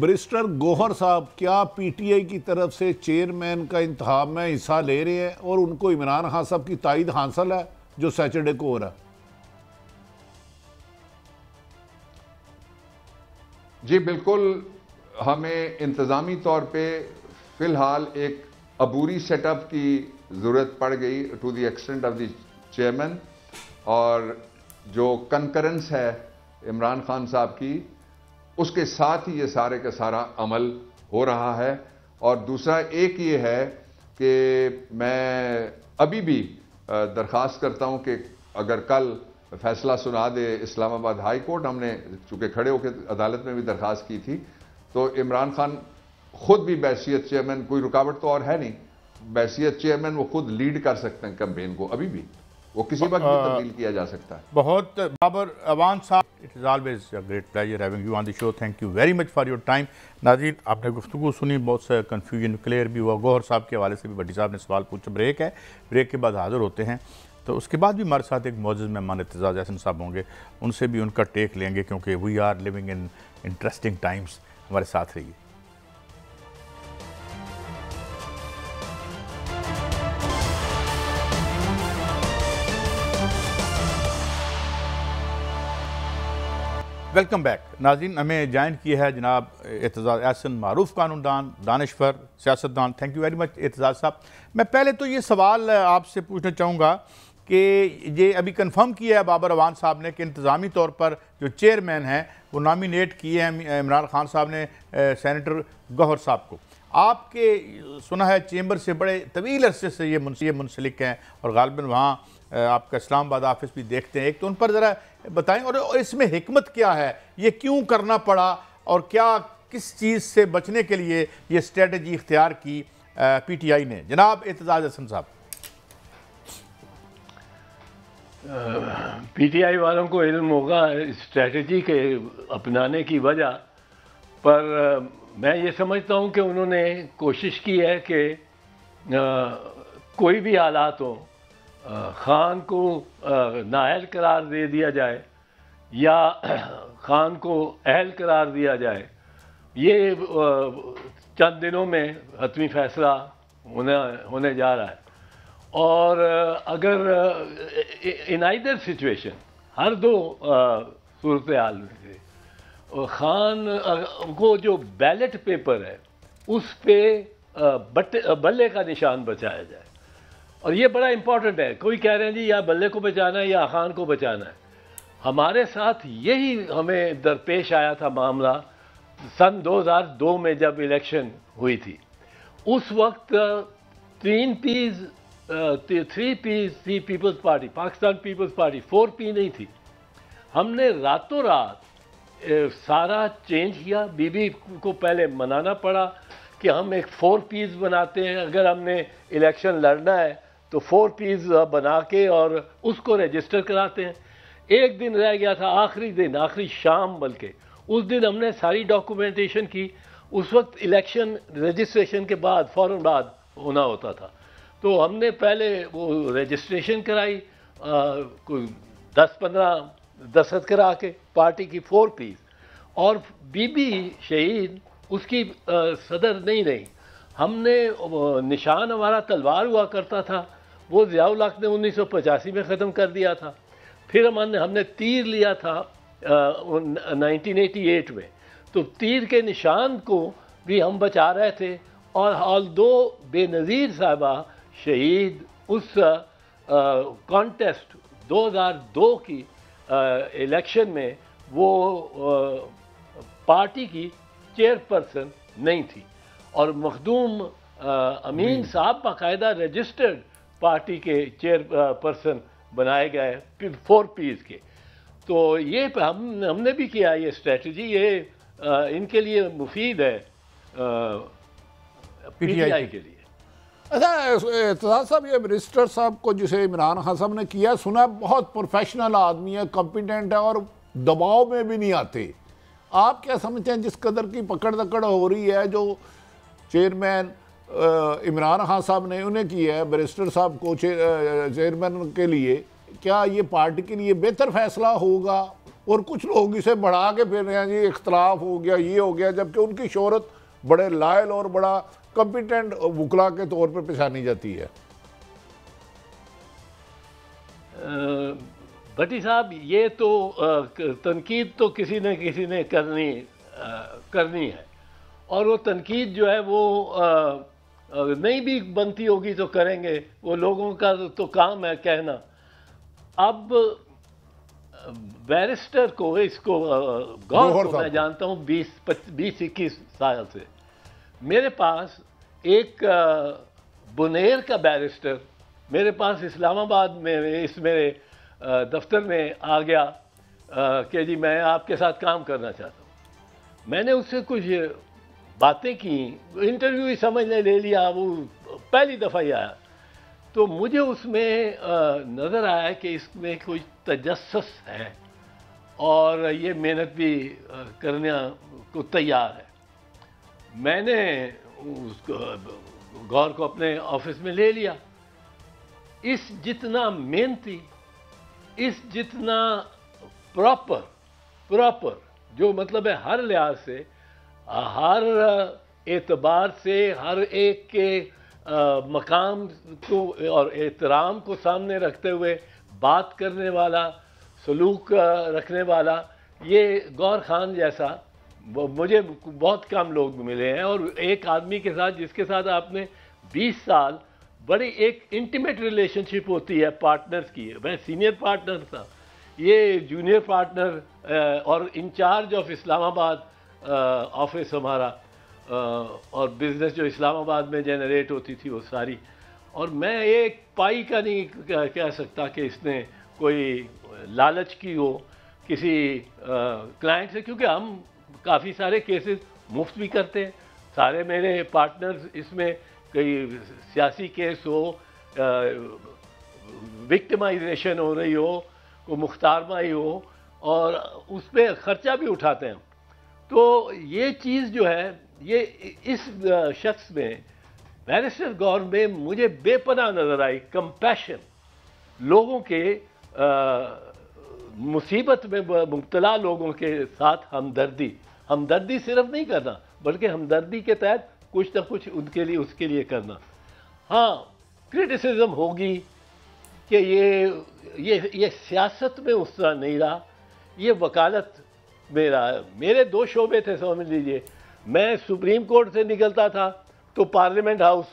बैरिस्टर गौहर साहब क्या पीटीआई की तरफ से चेयरमैन का इंतखाब में हिस्सा ले रहे हैं और उनको इमरान खान साहब की तायद हासिल है जो सैटरडे को हो रहा है? जी बिल्कुल। हमें इंतजामी तौर पे फिलहाल एक अबूरी सेटअप की ज़रूरत पड़ गई to the extent of the chairman, और जो कंकरेंस है इमरान खान साहब की उसके साथ ही ये सारे का सारा अमल हो रहा है। और दूसरा एक ये है कि मैं अभी भी दरख्वास्त करता हूं कि अगर कल फैसला सुना दे इस्लामाबाद हाई कोर्ट, हमने चूंकि खड़े होकर अदालत में भी दरख्वास्त की थी, तो इमरान खान खुद भी बैसियत चेयरमैन, कोई रुकावट तो और है नहीं, बैसियत चेयरमैन वो खुद लीड कर सकते हैं कैंपेन को। अभी भी वो किसी वक्त भी तब्दील किया जा सकता है। बहुत बाबर अवान साहब, it is always a great pleasure having you on the show. Thank you very much for your time. नाज़रीन आपने गुफ्तगू सुनी, बहुत सा कन्फ्यूजन क्लियर भी हुआ। गौहर साहब के हवाले से भी भट्टी साहब ने सवाल पूछा। ब्रेक है, ब्रेक के बाद हाजिर होते हैं, तो उसके बाद भी हमारे साथ एक मौजूद मेहमान एतजाज़ अहसन साहब होंगे, उनसे भी उनका टेक लेंगे क्योंकि we are living in interesting times. हमारे साथ रहिए। Welcome back. नाज़रीन हमें ज्वाइन किया है जनाब एतजाज़ अहसन, मारूफ कानूनदान, दानिशवर, सियासतदान। Thank you very much Aitzaz साहब। मैं पहले तो ये सवाल आपसे पूछना चाहूँगा कि ये अभी कंफर्म किया है बाबर अवान साहब ने कि इंतज़ामी तौर पर जो चेयरमैन हैं वो नॉमिनेट किए हैं इमरान खान साहब ने सेनेटर गौहर साहब को। आपके सुना है चेंबर से बड़े तवील अरसे से ये मुंसलिक हैं और गालिबन वहाँ आपका इस्लामाबाद ऑफिस भी देखते हैं। एक तो उन पर ज़रा बताएं और इसमें हिकमत क्या है, ये क्यों करना पड़ा और क्या किस चीज़ से बचने के लिए ये स्ट्रेटजी इख्तियार की पीटीआई ने। जनाब एतजाज़ अहसन साहब। पीटीआई वालों को इल्म होगा स्ट्रेटजी के अपनाने की वजह, पर मैं ये समझता हूँ कि उन्होंने कोशिश की है कि कोई भी हालात हो खान को नाअहल करार दे दिया जाए या खान को अहल करार दिया जाए। ये चंद दिनों में हतमी फैसला होने जा रहा है। और अगर इन आइदर सिचुएशन, हर दो सूरत हाल में खान को जो बैलेट पेपर है उस पे बल्ले का निशान बचाया जाए। और ये बड़ा इंपॉर्टेंट है। कोई कह रहे हैं जी या बल्ले को बचाना है या खान को बचाना है। हमारे साथ यही हमें दरपेश आया था मामला सन 2002 में जब इलेक्शन हुई थी। उस वक्त 3 पीज, 3 पीज थी पीपल्स पार्टी, पाकिस्तान पीपल्स पार्टी, 4 पी नहीं थी। हमने रातों रात सारा चेंज किया। बीबी को पहले मनाना पड़ा कि हम एक 4 पीस बनाते हैं, अगर हमने इलेक्शन लड़ना है तो 4 पीस बना के और उसको रजिस्टर कराते हैं। एक दिन रह गया था, आखिरी दिन, आखिरी शाम, बल्कि उस दिन हमने सारी डॉक्यूमेंटेशन की। उस वक्त इलेक्शन रजिस्ट्रेशन के बाद फ़ौरन बाद होना होता था, तो हमने पहले वो रजिस्ट्रेशन कराई, कोई 10-15 दस्तखत करा के पार्टी की 4 पीस। और बीबी शहीद उसकी सदर नहीं रही। हमने निशान हमारा तलवार हुआ करता था, वो ज़ियाउल हक ने 1985 में ख़त्म कर दिया था। फिर हमने तीर लिया था 1988 में, तो तीर के निशान को भी हम बचा रहे थे। और ऑल्दो बेनज़ीर साहिबा शहीद उस कॉन्टेस्ट 2002 की इलेक्शन में वो पार्टी की चेयरपर्सन नहीं थी, और मखदूम अमीन साहब बाकायदा रजिस्टर्ड पार्टी के चेयरपर्सन बनाए गए 4 पीस के। तो ये हमने भी किया ये स्ट्रेटजी, ये इनके लिए मुफीद है पीटीआई के लिए। अच्छा एतजाज साहब, ये बैरिस्टर साहब को जिसे इमरान खान साहब ने किया, सुना बहुत प्रोफेशनल आदमी है, कॉम्पिटेंट है और दबाव में भी नहीं आते। आप क्या समझते हैं जिस कदर की पकड़ दकड़ हो रही है जो चेयरमैन इमरान खान साहब ने उन्हें किया है बैरिस्टर साहब को चेयरमैन के लिए, क्या ये पार्टी के लिए बेहतर फैसला होगा? और कुछ लोग इसे बढ़ा के फिर रहे हैं जी इख्तलाफ हो गया, ये हो गया, जबकि उनकी शोहरत बड़े लायल और बड़ा कॉम्पिटेंट वकला के तौर पर पहचानी जाती है। भट्टी साहब, ये तो तनकीद तो किसी ने करनी है, और वो तनकीद जो है वो नहीं भी बनती होगी तो करेंगे, वो लोगों का तो काम है कहना। अब बैरिस्टर को, इसको गौर को मैं जानता हूँ 20-21 साल से। मेरे पास एक बुनेर का बैरिस्टर मेरे पास इस्लामाबाद में इस मेरे दफ्तर में आ गया कि जी मैं आपके साथ काम करना चाहता हूँ। मैंने उससे कुछ बातें की, इंटरव्यू ही समझने ले लिया, वो पहली दफ़ा ही आया, तो मुझे उसमें नज़र आया कि इसमें कोई तजस्सुस है और ये मेहनत भी करने को तैयार है। मैंने उसको गौर को अपने ऑफिस में ले लिया। इस जितना मेहनती, इस जितना प्रॉपर जो मतलब है हर लिहाज से, हर एतबार से, हर एक के मकाम को और एहतराम को सामने रखते हुए बात करने वाला, सलूक रखने वाला, ये गौर खान जैसा मुझे बहुत कम लोग मिले हैं। और एक आदमी के साथ जिसके साथ आपने 20 साल बड़ी एक इंटीमेट रिलेशनशिप होती है पार्टनर्स की। मैं सीनियर पार्टनर था, ये जूनियर पार्टनर और इंचार्ज ऑफ इस्लामाबाद ऑफिस हमारा, और बिज़नेस जो इस्लामाबाद में जनरेट होती थी वो सारी। और मैं एक पाई का नहीं कह सकता कि इसने कोई लालच की हो किसी क्लाइंट से, क्योंकि हम काफ़ी सारे केसेस मुफ्त भी करते हैं। सारे मेरे पार्टनर्स इसमें कई सियासी केस हो, विक्टिमाइजेशन हो रही हो, को मुख्तारमाई हो, और उस पर ख़र्चा भी उठाते हैं। तो ये चीज़ जो है, ये इस शख्स में, बैरिस्टर गौर में मुझे बेपनाह नज़र आई। कंपैशन, लोगों के मुसीबत में मुब्तला लोगों के साथ हमदर्दी सिर्फ नहीं करना, बल्कि हमदर्दी के तहत कुछ ना कुछ उनके लिए उसके लिए करना। हाँ, क्रिटिसिज्म होगी कि ये सियासत में उस तरह नहीं रहा, ये वकालत में रहा। मेरे 2 शोबे थे, समझ लीजिए। मैं सुप्रीम कोर्ट से निकलता था तो पार्लियामेंट हाउस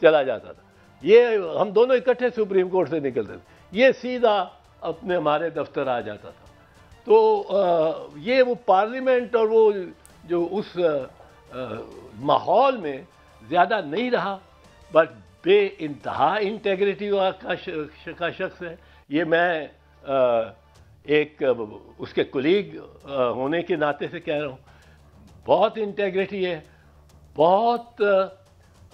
चला जाता था, ये हम दोनों इकट्ठे सुप्रीम कोर्ट से निकलते थे, ये सीधा अपने हमारे दफ्तर आ जाता था। तो ये वो पार्लियामेंट और वो जो उस माहौल में ज़्यादा नहीं रहा, बट बे इंतहा इंटेग्रिटी का शख्स है ये। मैं एक उसके कुलीग होने के नाते से कह रहा हूँ, बहुत इंटेग्रिटी है, बहुत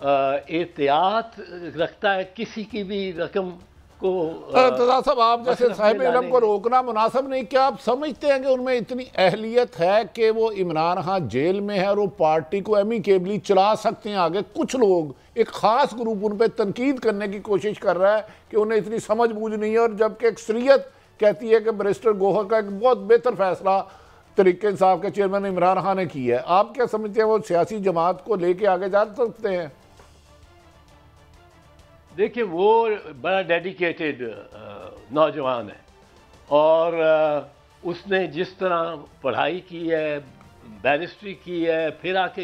एहतियात रखता है किसी की भी रकम को। तो साहब, आप जैसे साहिब इल्म को रोकना मुनासिब नहीं, क्या आप समझते हैं कि उनमें इतनी अहलियत है कि वो इमरान खान जेल में है और वो पार्टी को एमिकेबली चला सकते हैं आगे? कुछ लोग, एक खास ग्रुप उन पर तनकीद करने की कोशिश कर रहा है कि उन्हें इतनी समझ बूझ नहीं है, और जबकि अक्सरियत कहती है कि बैरिस्टर गोहर का एक बहुत बेहतर फैसला तहरीक इंसाफ के चेयरमैन इमरान खान ने की है। आप क्या समझते हैं, वो सियासी जमात को लेके आगे जा सकते हैं? देखिए, वो बड़ा डेडिकेटेड नौजवान है, और उसने जिस तरह पढ़ाई की है, बैरिस्ट्री की है, फिर आके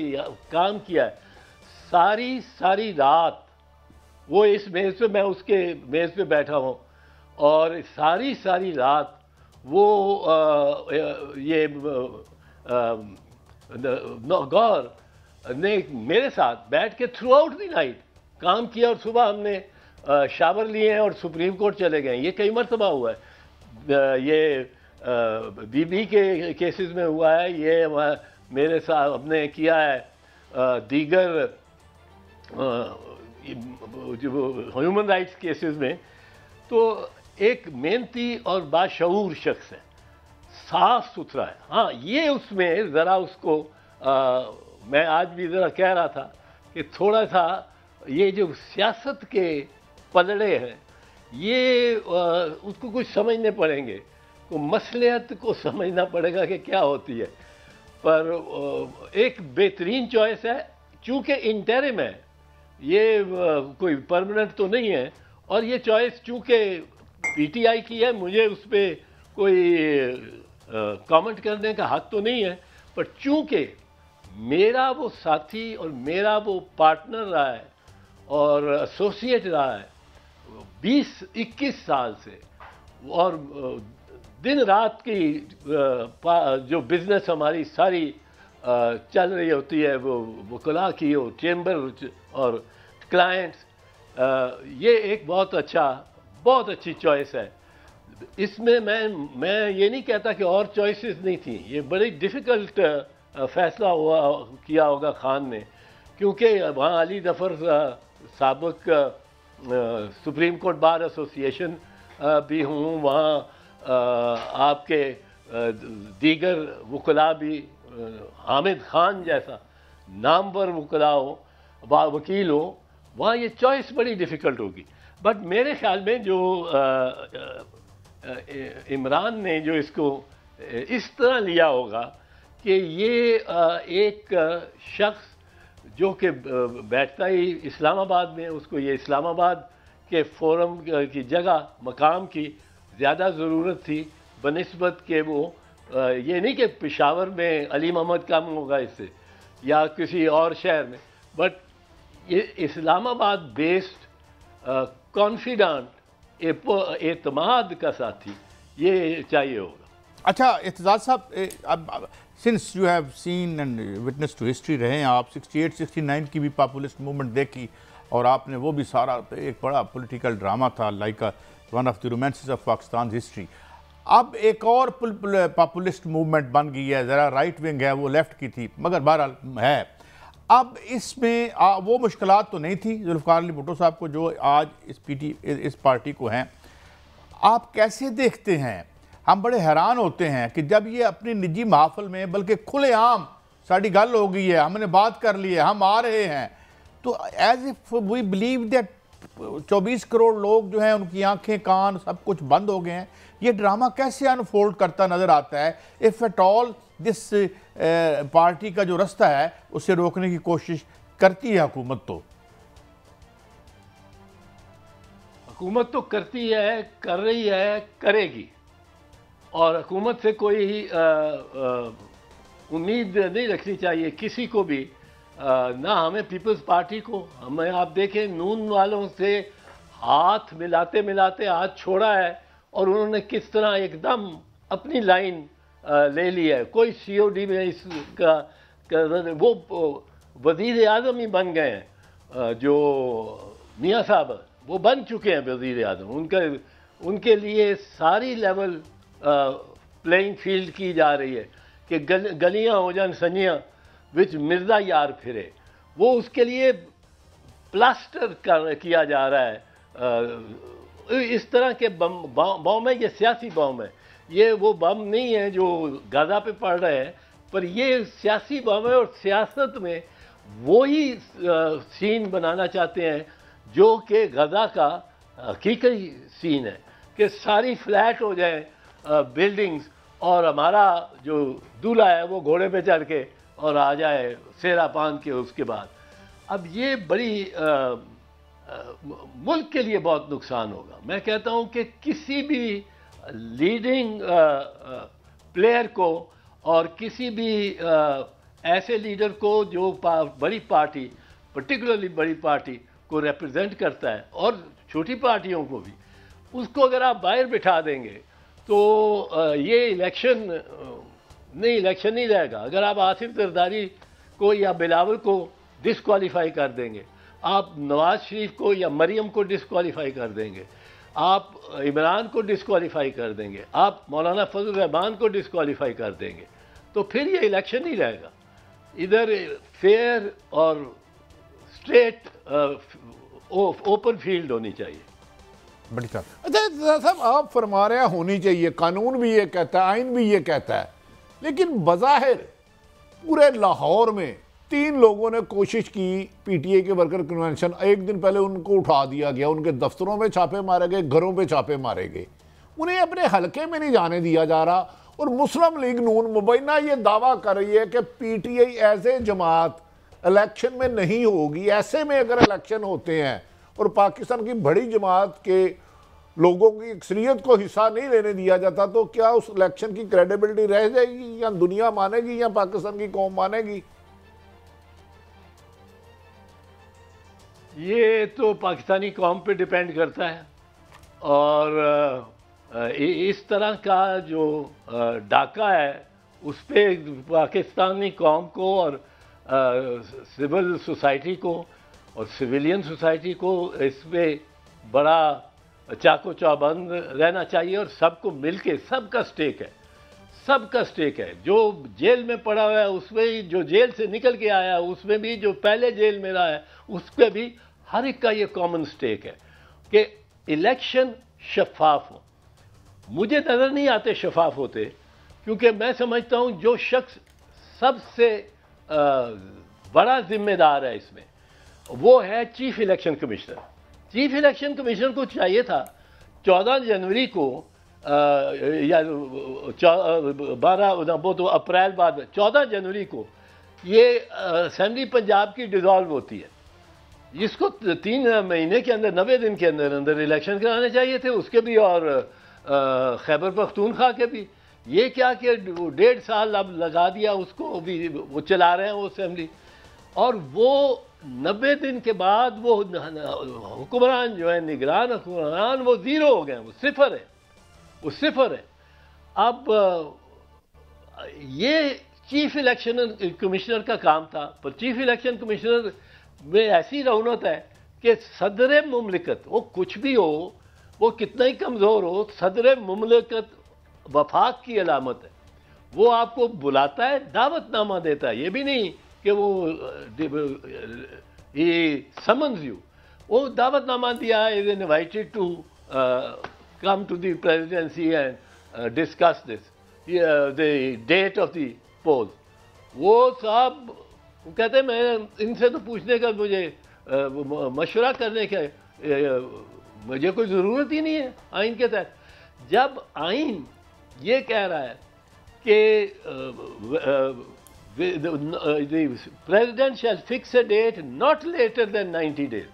काम किया है, सारी रात वो इस मेज़ पे, मैं उसके मेज़ पे बैठा हूँ, और सारी रात वो ये गौर ने मेरे साथ बैठ के थ्रू आउट द नाइट काम किया, और सुबह हमने शावर लिए हैं और सुप्रीम कोर्ट चले गए। ये कई मरतबा हुआ है, ये बीबी के केसेस में हुआ है, ये मेरे साथ हमने किया है दीगर जो ह्यूमन राइट्स केसेस में। तो एक मेहनती और बाशऊर शख्स है, साफ सुथरा है। हाँ, ये उसमें ज़रा उसको मैं आज भी ज़रा कह रहा था कि थोड़ा सा ये जो सियासत के पलड़े हैं, ये उसको कुछ समझने पड़ेंगे, तो मसलियत को समझना पड़ेगा कि क्या होती है। पर एक बेहतरीन चॉइस है, चूँकि इंटरिम है, ये कोई परमानेंट तो नहीं है, और ये चॉइस चूँकि पीटीआई की है, मुझे उस पर कोई कमेंट करने का हक तो नहीं है, पर चूँकि मेरा वो साथी और मेरा वो पार्टनर रहा है और एसोसिएट रहा है 20-21 साल से, और दिन रात की जो बिज़नेस हमारी सारी चल रही होती है, वो वकला की हो, चेंबर और क्लाइंट्स, ये एक बहुत अच्छी चॉइस है। इसमें मैं ये नहीं कहता कि और चॉइसेस नहीं थी, ये बड़ी डिफ़िकल्ट फैसला किया होगा खान ने, क्योंकि वहाँ अली ज़फ़र साबिक़ सुप्रीम कोर्ट बार एसोसिएशन भी हूँ, वहाँ आपके दीगर वकला भी, हामिद खान जैसा नामवर वकला हो, वकील हो, वहाँ ये चॉइस बड़ी डिफ़िकल्ट होगी। बट मेरे ख्याल में जो इमरान ने जो इसको इस तरह लिया होगा कि ये एक शख्स जो कि बैठता ही इस्लामाबाद में, उसको ये इस्लामाबाद के फोरम की जगह, मकाम की ज़्यादा ज़रूरत थी बनिस्बत के वो ये नहीं कि पेशावर में अली मोहम्मद कम होगा इससे या किसी और शहर में, बट ये इस्लामाबाद बेस्ड कॉन्फिडेंट एतमाद का साथी ये चाहिए होगा। अच्छा एतजाज साहब, अब since you have seen and witness to history रहे हैं आप, 68-69 की भी पॉपुलिस्ट मूवमेंट देखी, और आपने वो भी सारा एक बड़ा पॉलिटिकल ड्रामा था, like one of the romances of Pakistan history. अब एक और पॉपुलिस्ट मूवमेंट बन गई है, ज़रा राइट विंग है, वो लेफ्ट की थी मगर बहरहाल है। अब इसमें वो मुश्किलात तो नहीं थी जुल्फ़िकार अली भुट्टो साहब को जो आज इस पार्टी को हैं। आप कैसे देखते हैं? हम बड़े हैरान होते हैं कि जब ये अपनी निजी महफिल में, बल्कि खुलेआम साड़ी गल हो गई है, हमने बात कर ली है, हम आ रहे हैं, तो as if we believe that 24 crore लोग जो हैं उनकी आंखें कान सब कुछ बंद हो गए हैं। ये ड्रामा कैसे अनफोल्ड करता नज़र आता है? If at all this party का जो रास्ता है उसे रोकने की कोशिश करती है हुकूमत तो करती है, कर रही है, करेगी। और हुकूमत से कोई उम्मीद नहीं रखनी चाहिए किसी को भी, ना हमें पीपल्स पार्टी को। हमें आप देखें नून वालों से हाथ मिलाते मिलाते हाथ छोड़ा है और उन्होंने किस तरह एकदम अपनी लाइन ले ली है। कोई COD में इसका वो वज़ीर आज़म ही बन गए हैं, जो मियाँ साहब वो बन चुके हैं वज़ीर आज़म। उनके लिए सारी लेवल प्लेइंग फील्ड की जा रही है कि गलियां हो जान संजियां विच मिर्ज़ा यार फिरे, वो उसके लिए प्लास्टर किया जा रहा है। इस तरह के बम है, ये सियासी बम है, ये वो बम नहीं है जो गाज़ा पे पड़ रहे हैं, पर ये सियासी बम है। और सियासत में वही सीन बनाना चाहते हैं जो कि गाज़ा का हकीकी सीन है, कि सारी फ्लैट हो जाए बिल्डिंग्स और हमारा जो दूल्हा है वो घोड़े पे चढ़ के और आ जाए सेरा पान के उसके बाद। अब ये बड़ी मुल्क के लिए बहुत नुकसान होगा। मैं कहता हूँ कि किसी भी लीडिंग प्लेयर को और किसी भी ऐसे लीडर को जो बड़ी पार्टी, पर्टिकुलरली बड़ी पार्टी को रिप्रेजेंट करता है और छोटी पार्टियों को भी, उसको अगर आप बाहर बिठा देंगे तो ये इलेक्शन नहीं रहेगा। अगर आप आसिफ जरदारी को या बिलावल को डिस्क्वालीफाई कर देंगे, आप नवाज शरीफ को या मरियम को डिस्क्वालीफाई कर देंगे, आप इमरान को डिस्क्वालीफाई कर देंगे, आप मौलाना फजल रहमान को डिस्क्वालीफाई कर देंगे, तो फिर ये इलेक्शन नहीं रहेगा। इधर फेयर और स्ट्रेट ओपन फील्ड होनी चाहिए। बड़ी साहब, अच्छा साहब आप फरमा रहे हैं होनी चाहिए, कानून भी ये कहता है, आइन भी ये कहता है, लेकिन बज़ाहिर पूरे लाहौर में 3 लोगों ने कोशिश की PTI के वर्कर कन्वेंशन, एक दिन पहले उनको उठा दिया गया, उनके दफ्तरों में छापे मारे गए, घरों पे छापे मारे गए, उन्हें अपने हलके में नहीं जाने दिया जा रहा। और मुस्लिम लीग नून मुबैना ये दावा कर रही है कि PTI एज ए जमात इलेक्शन में नहीं होगी। ऐसे में अगर इलेक्शन होते हैं और पाकिस्तान की बड़ी जमात के लोगों की अक्सरियत को हिस्सा नहीं लेने दिया जाता, तो क्या उस इलेक्शन की क्रेडिबिलिटी रह जाएगी, या दुनिया मानेगी या पाकिस्तान की कौम मानेगी? ये तो पाकिस्तानी कौम पे डिपेंड करता है। और इस तरह का जो डाका है उस पर पाकिस्तानी कौम को और सिविल सोसाइटी को और सिविलियन सोसाइटी को इस पर बड़ा चाको चौबंद रहना चाहिए। और सबको मिलके, सबका स्टेक है। जो जेल में पड़ा हुआ है उसमें ही, जो जेल से निकल के आया है उसमें भी, जो पहले जेल में रहा है उस पर भी, हर एक का ये कॉमन स्टेक है कि इलेक्शन शफाफ हो। मुझे नज़र नहीं आते शफाफ होते, क्योंकि मैं समझता हूँ जो शख्स सबसे बड़ा जिम्मेदार है इसमें वो है chief election commissioner. Chief election commissioner को चाहिए था 14 जनवरी को या 12 वो तो अप्रैल बाद, 14 जनवरी को ये असेंबली पंजाब की डिज़ोल्व होती है। इसको 3 महीने के अंदर, 90 दिन के अंदर इलेक्शन कराने चाहिए थे, उसके भी और खैबर पख्तूनख्वा के भी। ये क्या कि 1.5 साल अब लगा दिया उसको, भी वो चला रहे हैं वो असेंबली। और वो 90 दिन के बाद वो हुक्मरान जो है, निगरान हुक्मरान, वो ज़ीरो हो गए, वो सिफर है। अब ये चीफ इलेक्शन कमिश्नर का काम था, पर चीफ इलेक्शन कमिश्नर में ऐसी रौनक है कि सदर मुमलिकत, वो कुछ भी हो, वो कितना ही कमज़ोर हो, सदर मुमलिकत वफाक की अलामत है। वो आपको बुलाता है, दावतनामा देता है, ये भी नहीं कि वो समन्स यू, वो दावतनामा दिया, is invited to come to the presidency and discuss this the date of the poll. वो साहब कहते हैं मैं इनसे तो पूछने का, मुझे मशवरा करने का मुझे कोई ज़रूरत ही नहीं है आइन के तहत। जब आइन ये कह रहा है कि the president shall fix a date not later than 90 days,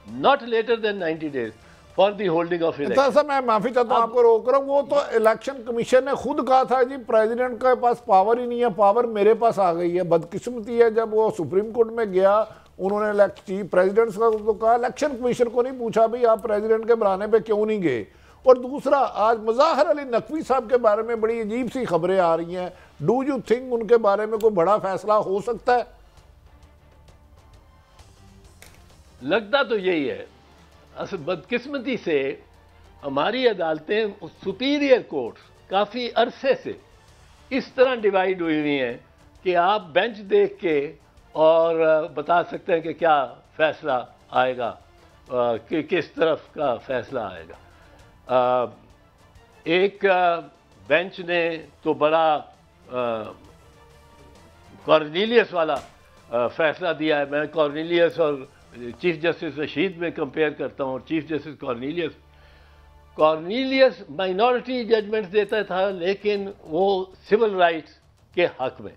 not later than 90 days for the holding of election. Sir मैं माफी चाहता हूँ आपको रोक रहा हूँ, वो तो इलेक्शन कमीशन ने खुद कहा था जी प्रेसिडेंट के पास पावर ही नहीं है, पावर मेरे पास आ गई है। बदकिस्मती है जब वो सुप्रीम कोर्ट में गया उन्होंने चीफ प्रेसिडेंट का तो कहा, इलेक्शन कमीशन को नहीं पूछा भाई आप प्रेसिडेंट के बुलाने पे क्यों नहीं गए। और दूसरा, आज मुज़ाहिर अली नकवी साहब के बारे में बड़ी अजीब सी खबरें आ रही हैं, डू यू थिंक उनके बारे में कोई बड़ा फैसला हो सकता है? लगता तो यही है। असल बदकिस्मती से हमारी अदालतें सुपीरियर कोर्ट काफ़ी अरसे से इस तरह डिवाइड हुई हुई हैं कि आप बेंच देख के और बता सकते हैं कि क्या फैसला आएगा, कि किस तरफ का फैसला आएगा। एक बेंच ने तो बड़ा कॉर्नेलियस वाला फैसला दिया है। मैं कॉर्नेलियस और चीफ जस्टिस रशीद में कंपेयर करता हूँ। Chief justice Cornelius minority judgments देता था लेकिन वो सिविल राइट्स के हक में,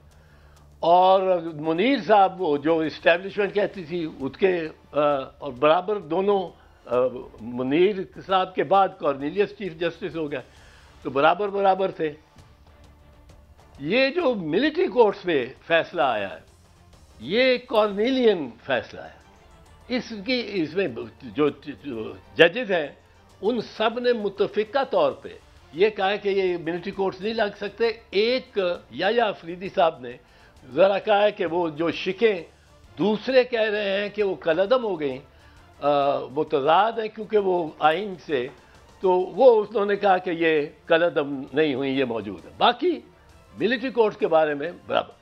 और मुनीर साहब वो जो इस्टेब्लिशमेंट कहती थी उसके और बराबर दोनों, मुनीर साहब के बाद कॉर्नेलियस चीफ जस्टिस हो गया तो बराबर बराबर थे। ये जो मिलिट्री कोर्ट्स पे फैसला आया है ये कॉर्नेलियन फैसला है। इसमें जो जजेस हैं उन सब ने मुतफिका तौर पे ये कहा है कि ये मिलिट्री कोर्ट्स नहीं लग सकते। एक या अफरीदी साहब ने ज़रा कहा है कि वो जो शिकें दूसरे कह रहे हैं कि वो कलअदम हो गई, वो तज़ाद है क्योंकि वो आइन से, तो वो उन्होंने कहा कि ये कलअदम नहीं हुई, ये मौजूद है। बाकी मिलिट्री कोर्ट्स के बारे में बराबर।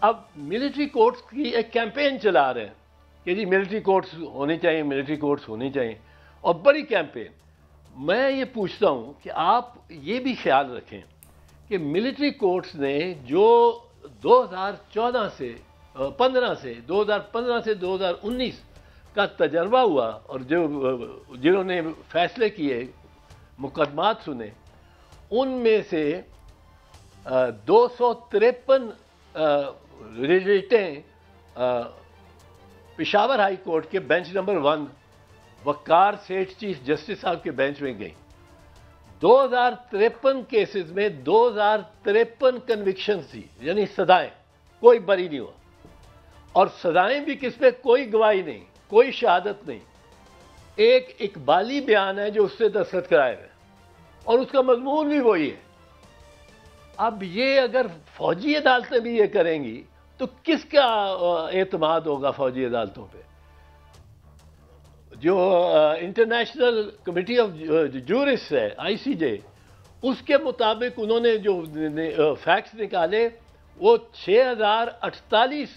अब मिलिट्री कोर्ट्स की एक कैंपेन चला रहे हैं कि जी मिलिट्री कोर्ट्स होनी चाहिए, मिलिट्री कोर्ट्स होनी चाहिए, और बड़ी कैंपेन। मैं ये पूछता हूँ कि आप ये भी ख्याल रखें कि मिलिट्री कोर्ट्स ने जो 2014 से 15 से 2015 से 2019 का तजर्बा हुआ और जो जिन्होंने फैसले किए, मुकदमात सुने, उनमें से 253 रिजेक्टें पेशावर हाई कोर्ट के बेंच नंबर 1 वकार सेठ चीफ जस्टिस साहब के बेंच में गई। 2053 केसेस में 2053 कन्विक्शन थी, यानी सजाएं, कोई बरी नहीं हुआ। और सजाएं भी किस पे, कोई गवाही नहीं, कोई शहादत नहीं, एक इकबाली बयान है जो उससे दस्तखत कराए गए और उसका मजमून भी वही है। अब ये अगर फौजी अदालतें भी ये करेंगी तो किसका एतमाद होगा फौजी अदालतों पे? जो इंटरनेशनल कमेटी ऑफ जूरिस्ट है ICJ, उसके मुताबिक उन्होंने जो फैक्ट्स निकाले वो 6048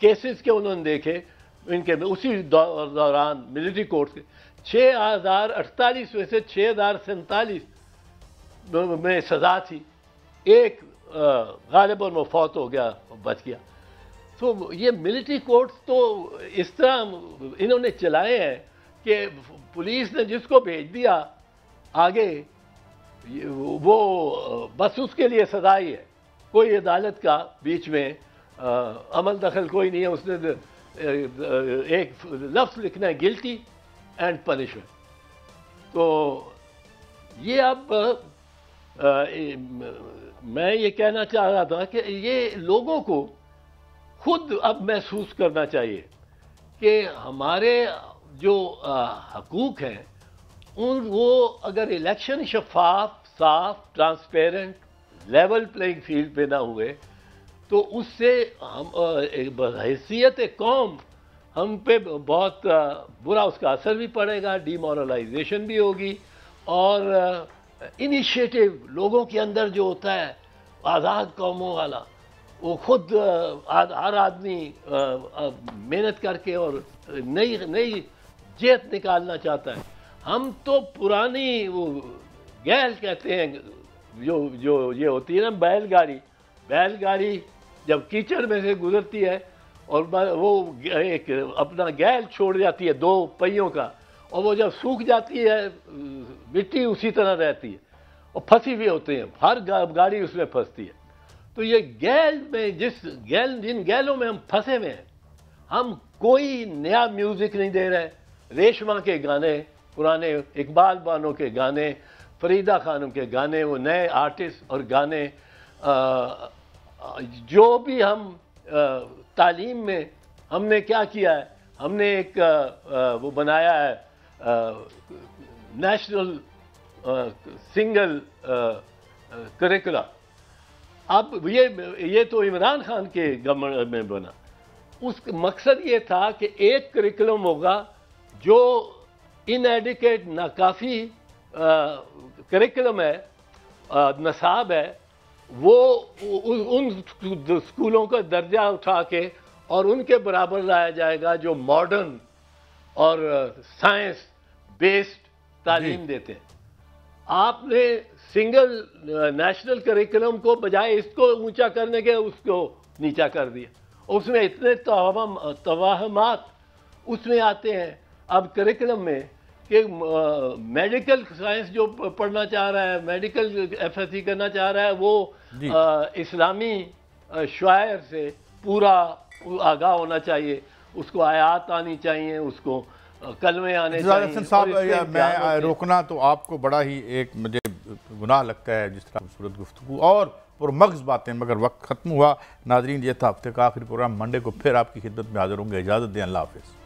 केसेस के उन्होंने देखे इनके उसी दौरान मिलिट्री कोर्ट के। 6048 में से 6047 में सजा थी, एक गालिबन वो फौत हो गया, बच गया। तो ये मिलिट्री कोर्ट्स तो इस तरह इन्होंने चलाए हैं कि पुलिस ने जिसको भेज दिया आगे वो बस उसके लिए सजा ही है, कोई अदालत का बीच में अमल दखल कोई नहीं है। उसने एक लफ्ज़ लिखना है, गिल्टी एंड पनिशमेंट। तो ये अब मैं ये कहना चाह रहा था कि ये लोगों को खुद अब महसूस करना चाहिए कि हमारे जो हकूक़ हैं वो अगर इलेक्शन शफाफ, साफ, ट्रांसपेरेंट, लेवल प्लेइंग फील्ड पे ना हुए तो उससे हम हैसियत कौम हम पे बहुत बुरा उसका असर भी पड़ेगा, डीमोरलाइजेशन भी होगी। और इनिशिएटिव लोगों के अंदर जो होता है आज़ाद कौमों वाला, वो खुद हर आदमी मेहनत करके और नई जेत निकालना चाहता है। हम तो पुरानी वो गैल कहते हैं जो ये होती है ना, बैलगाड़ी जब कीचड़ में से गुजरती है और वो एक अपना गैल छोड़ जाती है 2 पहियों का, और वो जब सूख जाती है मिट्टी उसी तरह रहती है और फंसी हुई होती है, हर गाड़ी उसमें फंसती है। तो ये गैल में जिन गैलों में हम फंसे हुए हैं, हम कोई नया म्यूजिक नहीं दे रहे। रेशमा के गाने, पुराने इकबाल बानो के गाने, फरीदा खानम के गाने, वो नए आर्टिस्ट और गाने, जो भी हम तालीम में हमने क्या किया है, हमने एक वो बनाया है नेशनल सिंगल करिकुलम। अब ये तो इमरान खान के गवर्नमेंट में बना। उस मकसद ये था कि एक करिकुलम होगा जो इनएडिकेट, नाकाफ़ी करिकुलम है, नसाब है, वो उन स्कूलों का दर्जा उठा के और उनके बराबर लाया जाएगा जो मॉडर्न और साइंस बेस्ड तालीम देते हैं। आपने सिंगल नेशनल करिकुलम को बजाय इसको ऊंचा करने के उसको नीचा कर दिया। उसमें इतने तवाहमात उसमें आते हैं अब करिकुलम में कि मेडिकल साइंस जो पढ़ना चाह रहा है, मेडिकल एफएससी करना चाह रहा है, वो इस्लामी शायर से पूरा आगाह होना चाहिए, उसको आयात आनी चाहिए, उसको कलमे आने चाहिए। साहब मैं रोकना तो आपको बड़ा ही एक मुझे गुनाह लगता है जिस तरह खूबसूरत गुफ्तगू और पुरमग़ज़ बातें, मगर वक्त ख़त्म हुआ। नाज़रीन, ये था हफ्ते का आखिरी प्रोग्राम। मंडे को फिर आपकी खिदमत में हाज़िर होंगे। इजाज़त दें। अल्लाह हाफ़िज़।